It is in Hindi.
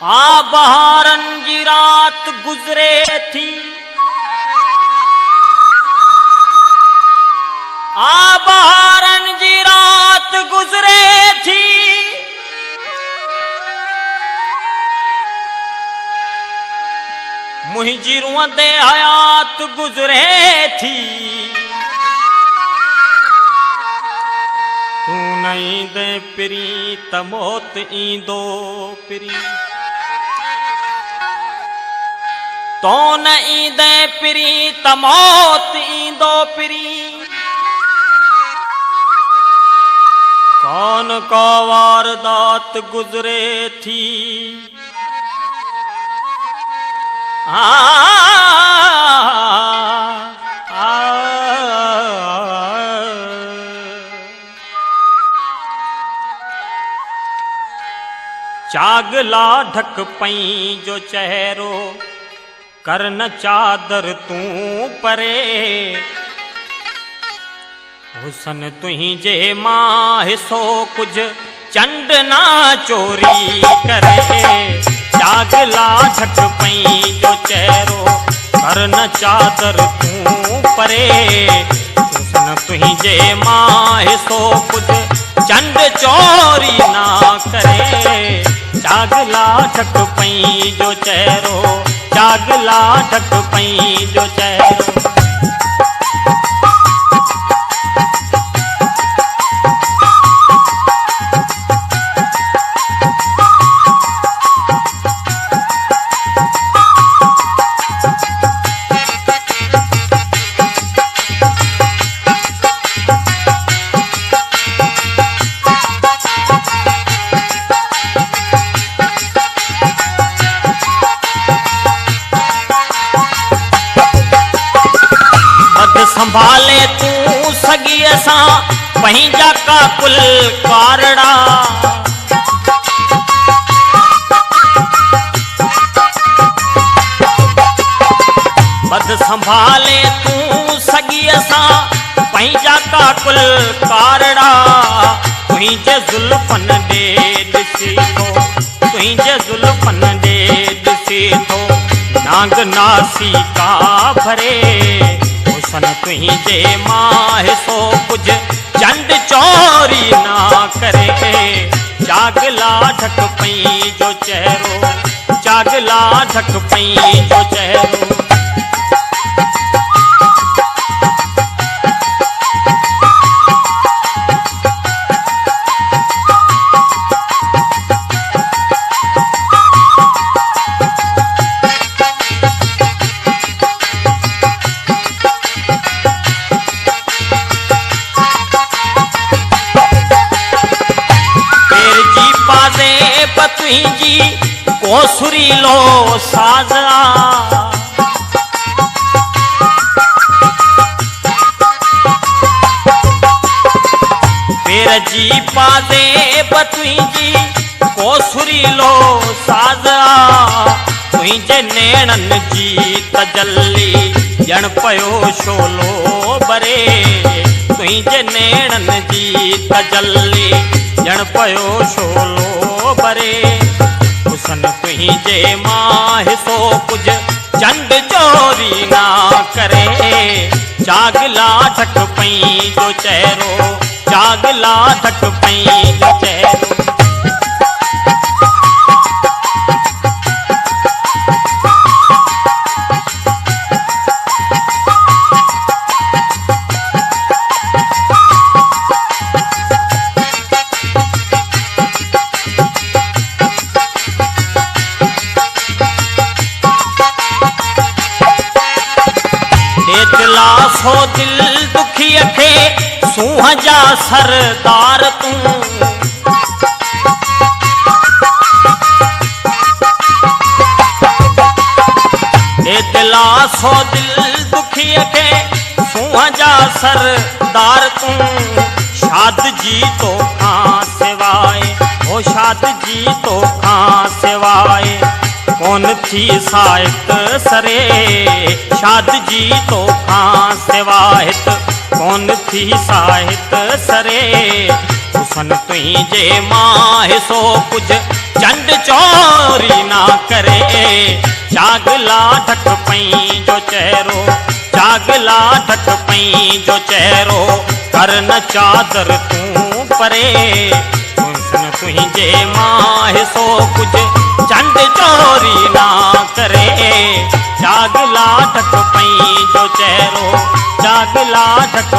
आ बहारन जी रात गुजरे थी, आ बहारन जी रात गुजरे थी, मुझी रुअंदे हयात गुजरे थी। तू नहीं दे पिरी त मौत ईंदो पिरी, तो नहीं दे पिरी त मौत ईंदो पिरी। कौन को वारदात गुजरे थी, चागला ढक पई जो चेहरो, करन चादर तू परे। हुसन तुझे मां हिसो कुछ चंड ना चोरी करे। चागला ढक पई जो चेहरो, करन चादर तू परे। हुसन तुझे मां हिसो कुछ चंड चोरी ना करे। चागला ढक पई जो चेहरो, चागला ढक पई जो चेहरो। संभाले तू सगी असा पंहिंजा का कुल कारड़ा। बद संभाले तू सगी असा पंहिंजा का कुल कारड़ा। तुझे जुल्फन दे ॾिसी थो, तुझे जुल्फन दे ॾिसी थो नांग नासी का भरे। हुसन तुझे मां हिसो कुछ चंड चोरी ना करे। चागला ढक पई जो चेहरो, चागला ढक पई जो चेहरो। तुझी कोसुरी लो साजा, पेर जी पादे तुझी कोसुरी लो साजा। तुझे नेणन जी तजल्ली ॼण पयो शोलो बरे। तुझे नेणन जी तजल्ली ॼण पयो शोलो बरे। हुसन तुझे मां हिसो कुछ चंड चोरी ना करे। चागला ढक पई जो चेहरो, चागला ढक पई जो चेहरो। सो दिल दुखी खे सूंह जा सरदार तू। दिला सो दिल दुखी खे सूंह जा सरदार तू। शाद जी तो खां सिवाय, ओ शाद जी तो खां सिवाय कौन थी साहित सरे। शाद जी तो खां सिवाहित कौन थी साहित सरे। हुसन तुझे मां हिसो कुछ चंड चोरी ना करे जागला ढक पई जो चेहरो जागला ढक पई जो चेहरो कर न चादर तू परे सुन तुझे मां सो कुछ चंड चोरी ना करे जागला ढक पई जो चेहरो जागला ढक